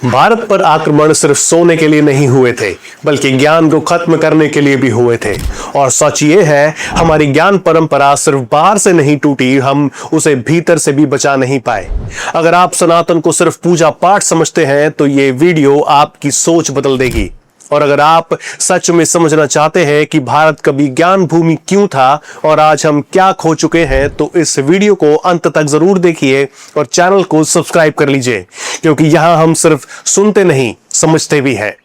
भारत पर आक्रमण सिर्फ सोने के लिए नहीं हुए थे, बल्कि ज्ञान को खत्म करने के लिए भी हुए थे। और सच ये है, हमारी ज्ञान परंपरा सिर्फ बाहर से नहीं टूटी, हम उसे भीतर से भी बचा नहीं पाए। अगर आप सनातन को सिर्फ पूजा पाठ समझते हैं तो ये वीडियो आपकी सोच बदल देगी। और अगर आप सच में समझना चाहते हैं कि भारत कभी ज्ञान भूमि क्यों था और आज हम क्या खो चुके हैं, तो इस वीडियो को अंत तक जरूर देखिए और चैनल को सब्सक्राइब कर लीजिए, क्योंकि यहां हम सिर्फ सुनते नहीं, समझते भी हैं।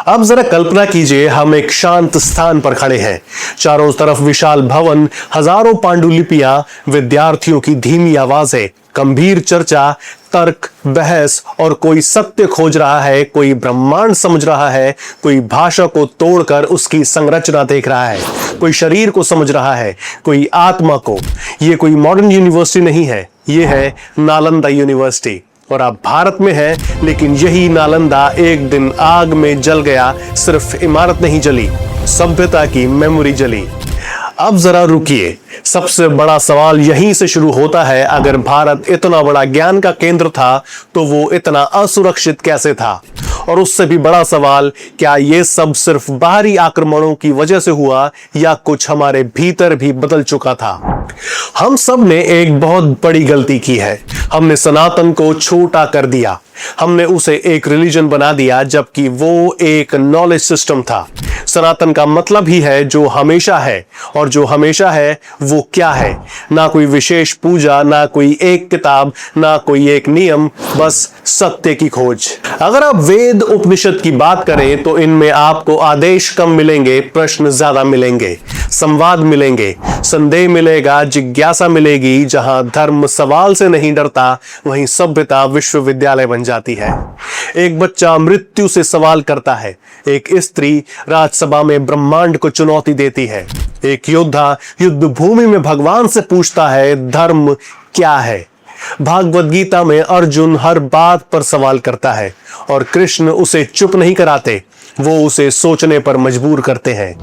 अब जरा कल्पना कीजिए, हम एक शांत स्थान पर खड़े हैं। चारों तरफ विशाल भवन, हजारों पांडुलिपियां, विद्यार्थियों की धीमी आवाजें, गंभीर चर्चा, तर्क, बहस, और कोई सत्य खोज रहा है, कोई ब्रह्मांड समझ रहा है, कोई भाषा को तोड़कर उसकी संरचना देख रहा है, कोई शरीर को समझ रहा है, कोई आत्मा को। यह कोई मॉडर्न यूनिवर्सिटी नहीं है, यह है नालंदा यूनिवर्सिटी। और आप भारत में हैं, लेकिन यही नालंदा एक दिन आग में जल गया। सिर्फ इमारत नहीं जली, सभ्यता की मेमोरी जली। अब जरा रुकिए, सबसे बड़ा सवाल यहीं से शुरू होता है। अगर भारत इतना बड़ा ज्ञान का केंद्र था तो वो इतना असुरक्षित कैसे था? और उससे भी बड़ा सवाल, क्या ये सब सिर्फ बाहरी आक्रमणों की वजह से हुआ या कुछ हमारे भीतर भी बदल चुका था? हम सब ने एक बहुत बड़ी गलती की है। हमने सनातन को छोटा कर दिया। हमने उसे एक रिलीजन बना दिया, जबकि वो एक नॉलेज सिस्टम था। सनातन का मतलब ही है जो हमेशा है, और जो हमेशा है वो क्या है? ना कोई विशेष पूजा, ना कोई एक किताब, ना कोई एक नियम, बस सत्य की खोज। अगर आप वेद उपनिषद की बात करें तो इनमें आपको आदेश कम मिलेंगे, प्रश्न ज्यादा मिलेंगे, संवाद मिलेंगे, संदेह मिलेगा, जिज्ञासा मिलेगी। जहां धर्म सवाल से नहीं डरता, वहीं सभ्यता विश्वविद्यालय बन जाती है। एक बच्चा मृत्यु से सवाल करता है, एक स्त्री राज्यसभा में ब्रह्मांड को चुनौती देती है, एक योद्धा युद्ध भूमि में भगवान से पूछता है धर्म क्या है। भागवत गीता में अर्जुन हर बात पर सवाल करता है और कृष्ण उसे चुप नहीं कराते, वो उसे सोचने पर मजबूर करते हैं।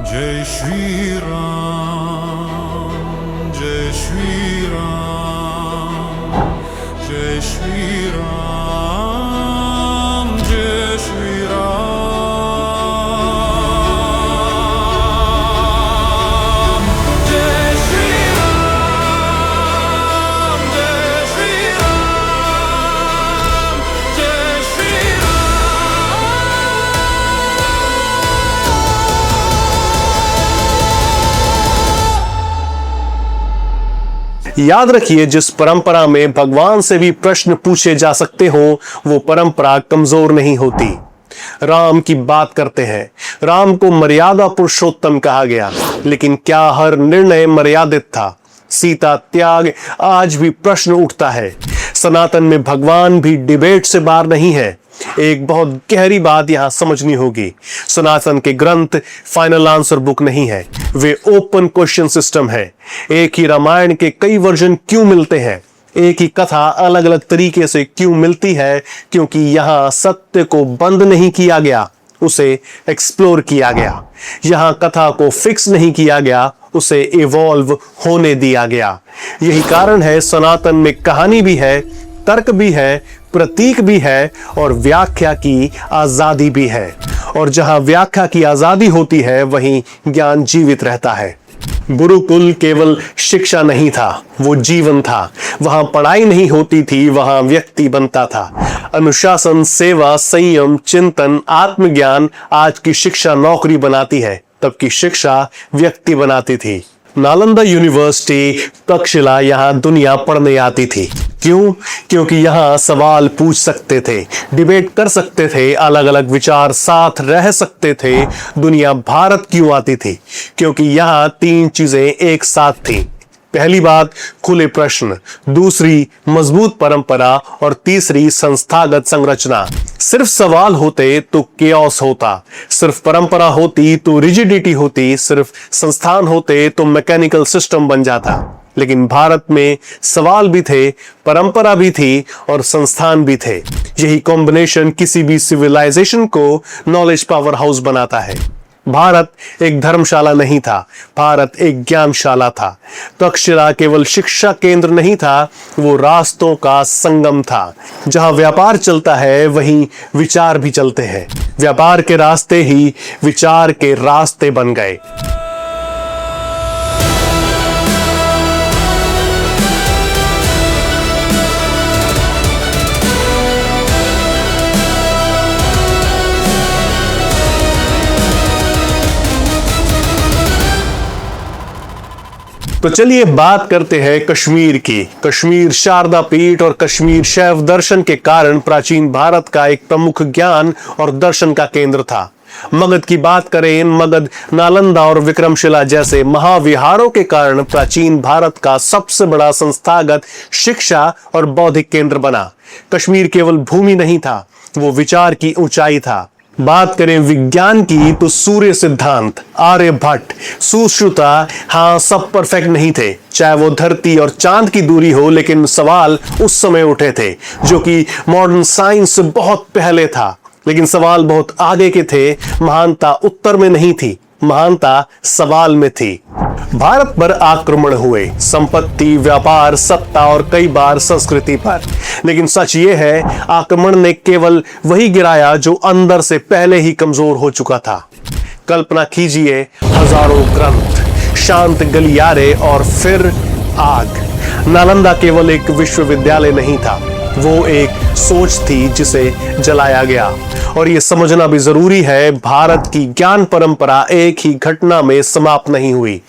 जय श्री राम, जय श्री राम, जय श्री राम, जय श्री राम, जय श्री राम, जय श्री राम, जय श्री याद रखिए, जिस परंपरा में भगवान से भी प्रश्न पूछे जा सकते हो, वो परंपरा कमजोर नहीं होती। राम की बात करते हैं। राम को मर्यादा पुरुषोत्तम कहा गया, लेकिन क्या हर निर्णय मर्यादित था? सीता त्याग, आज भी प्रश्न उठता है। सनातन में भगवान भी डिबेट से बाहर नहीं है। एक बहुत गहरी बात यहां समझनी होगी, सनातन के ग्रंथ फाइनल आंसर बुक नहीं है, वे ओपन क्वेश्चन सिस्टम है। एक ही रामायण के कई वर्जन क्यों मिलते हैं? एक ही कथा अलग अलग तरीके से क्यों मिलती है? क्योंकि यहां सत्य को बंद नहीं किया गया, उसे एक्सप्लोर किया गया। यहां कथा को फिक्स नहीं किया गया, उसे इवॉल्व होने दिया गया। यही कारण है सनातन में कहानी भी है, तर्क भी है, प्रतीक भी है, और व्याख्या की आजादी भी है। और जहां व्याख्या की आजादी होती है, वहीं ज्ञान जीवित रहता है। गुरुकुल केवल शिक्षा नहीं था, वो जीवन था। वहां पढ़ाई नहीं होती थी, वहां व्यक्ति बनता था। अनुशासन, सेवा, संयम, चिंतन, आत्मज्ञान। आज की शिक्षा नौकरी बनाती है, तब की शिक्षा व्यक्ति बनाती थी। नालंदा यूनिवर्सिटी तक्षशिला यहां दुनिया पढ़ने आती थी। क्यों? क्योंकि यहां सवाल पूछ सकते थे, डिबेट कर सकते थे, अलग अलग विचार साथ रह सकते थे। दुनिया भारत क्यों आती थी? क्योंकि यहां तीन चीजें एक साथ थी। पहली बात, खुले प्रश्न। दूसरी, मजबूत परंपरा। और तीसरी, संस्थागत संरचना। सिर्फ सवाल होते तो केओस होता, सिर्फ परंपरा होती तो रिजिडिटी होती, सिर्फ संस्थान होते तो मैकेनिकल सिस्टम बन जाता। लेकिन भारत में सवाल भी थे, परंपरा भी थी और संस्थान भी थे। यही कॉम्बिनेशन किसी भी सिविलाइजेशन को नॉलेज पावर हाउस बनाता है। भारत एक धर्मशाला नहीं था, भारत एक ज्ञानशाला था। तक्षशिला केवल शिक्षा केंद्र नहीं था, वो रास्तों का संगम था। जहां व्यापार चलता है वहीं विचार भी चलते हैं। व्यापार के रास्ते ही विचार के रास्ते बन गए। तो चलिए बात करते हैं कश्मीर की। कश्मीर शारदा पीठ और कश्मीर शैव दर्शन के कारण प्राचीन भारत का एक प्रमुख ज्ञान और दर्शन का केंद्र था। मगध की बात करें, मगध नालंदा और विक्रमशिला जैसे महाविहारों के कारण प्राचीन भारत का सबसे बड़ा संस्थागत शिक्षा और बौद्धिक केंद्र बना। कश्मीर केवल भूमि नहीं था, वो विचार की ऊंचाई था। बात करें विज्ञान की तो सूर्य सिद्धांत, आर्यभट्ट, सुश्रुता, हाँ सब परफेक्ट नहीं थे। चाहे वो धरती और चांद की दूरी हो, लेकिन सवाल उस समय उठे थे जो कि मॉडर्न साइंस से बहुत पहले था। लेकिन सवाल बहुत आगे के थे। महानता उत्तर में नहीं थी, महानता सवाल में थी। भारत पर आक्रमण हुए, संपत्ति, व्यापार, सत्ता और कई बार संस्कृति पर। लेकिन सच ये है, आक्रमण ने केवल वही गिराया जो अंदर से पहले ही कमजोर हो चुका था। कल्पना कीजिए, हजारों ग्रंथ, शांत गलियारे और फिर आग। नालंदा केवल एक विश्वविद्यालय नहीं था, वो एक सोच थी जिसे जलाया गया। और ये समझना भी जरूरी है, भारत की ज्ञान परंपरा एक ही घटना में समाप्त नहीं हुई।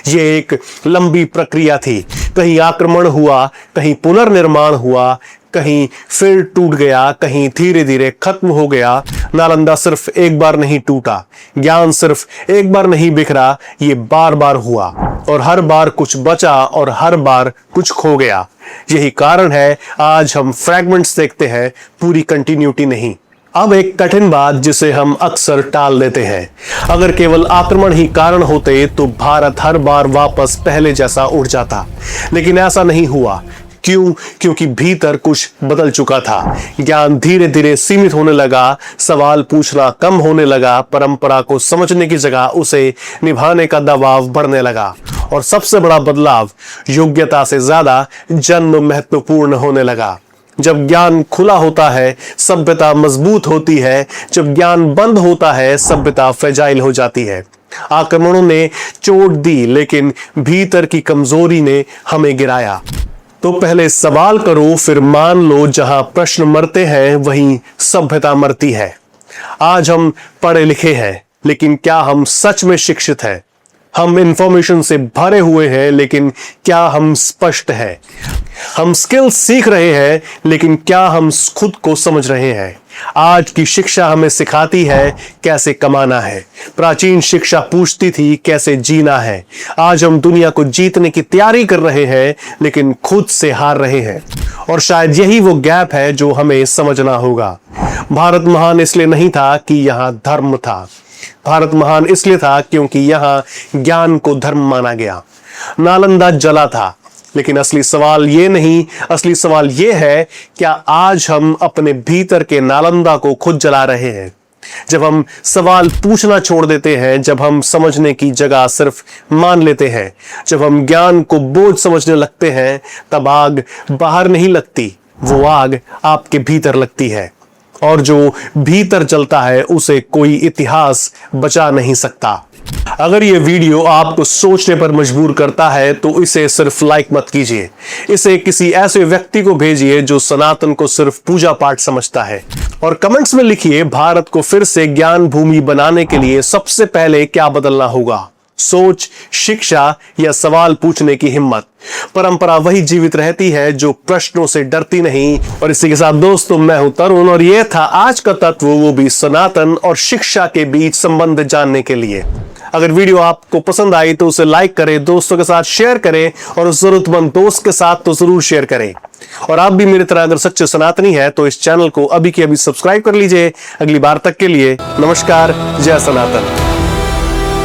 ये एक लंबी प्रक्रिया थी। कहीं आक्रमण हुआ, कहीं पुनर्निर्माण हुआ, कहीं फिर टूट गया, कहीं धीरे धीरे खत्म हो गया। नालंदा सिर्फ एक बार नहीं टूटा, ज्ञान सिर्फ एक बार नहीं बिखरा, ये बार बार हुआ। और हर बार कुछ बचा और हर बार कुछ खो गया। यही कारण है आज हम फ्रैगमेंट्स देखते हैं, पूरी कंटिन्यूटी नहीं। अब एक कठिन बात जिसे हम अक्सर टाल देते हैं, अगर केवल आक्रमण ही कारण होते तो भारत हर बार वापस पहले जैसा उठ जाता। लेकिन ऐसा नहीं हुआ। क्यों? क्योंकि भीतर कुछ बदल चुका था। ज्ञान धीरे धीरे सीमित होने लगा, सवाल पूछना कम होने लगा, परंपरा को समझने की जगह उसे निभाने का दबाव बढ़ने लगा। और सबसे बड़ा बदलाव, योग्यता से ज्यादा जन्म महत्वपूर्ण होने लगा। जब ज्ञान खुला होता है, सभ्यता मजबूत होती है। जब ज्ञान बंद होता है, सभ्यता फ्रेजाइल हो जाती है। आक्रमणों ने चोट दी, लेकिन भीतर की कमजोरी ने हमें गिराया। तो पहले सवाल करो, फिर मान लो जहां प्रश्न मरते हैं वहीं सभ्यता मरती है। आज हम पढ़े लिखे हैं, लेकिन क्या हम सच में शिक्षित हैं? हम इंफॉर्मेशन से भरे हुए हैं, लेकिन क्या हम स्पष्ट हैं? हम स्किल सीख रहे हैं, लेकिन क्या हम खुद को समझ रहे हैं? आज की शिक्षा हमें सिखाती है कैसे कमाना है, प्राचीन शिक्षा पूछती थी कैसे जीना है। आज हम दुनिया को जीतने की तैयारी कर रहे हैं, लेकिन खुद से हार रहे हैं। और शायद यही वो गैप है जो हमें समझना होगा। भारत महान इसलिए नहीं था कि यहां धर्म था, भारत महान इसलिए था क्योंकि यहां ज्ञान को धर्म माना गया। नालंदा जला था, लेकिन असली सवाल ये नहीं, असली सवाल ये है, क्या आज हम अपने भीतर के नालंदा को खुद जला रहे हैं? जब हम सवाल पूछना छोड़ देते हैं, जब हम समझने की जगह सिर्फ मान लेते हैं, जब हम ज्ञान को बोझ समझने लगते हैं, तब आग बाहर नहीं लगती, वो आग आपके भीतर लगती है। और जो भीतर जलता है उसे कोई इतिहास बचा नहीं सकता। अगर ये वीडियो आपको सोचने पर मजबूर करता है तो इसे सिर्फ लाइक मत कीजिए, इसे किसी ऐसे व्यक्ति को भेजिए जो सनातन को सिर्फ पूजा पाठ समझता है। और कमेंट्स में लिखिए, भारत को फिर से ज्ञान भूमि बनाने के लिए सबसे पहले क्या बदलना होगा। सोच, शिक्षा या सवाल पूछने की हिम्मत। परंपरा वही जीवित रहती है जो प्रश्नों से डरती नहीं। और इसी के साथ दोस्तों, मैं हूं तरुण और यह था आज का तत्व, वो भी सनातन और शिक्षा के बीच संबंध जानने के लिए। अगर वीडियो आपको पसंद आई तो उसे लाइक करें, दोस्तों के साथ शेयर करें और उस जरूरतमंद दोस्त के साथ तो जरूर शेयर करें। और आप भी मेरी तरह अगर सच्चे सनातनी है तो इस चैनल को अभी के अभी सब्सक्राइब कर लीजिए। अगली बार तक के लिए नमस्कार, जय सनातन।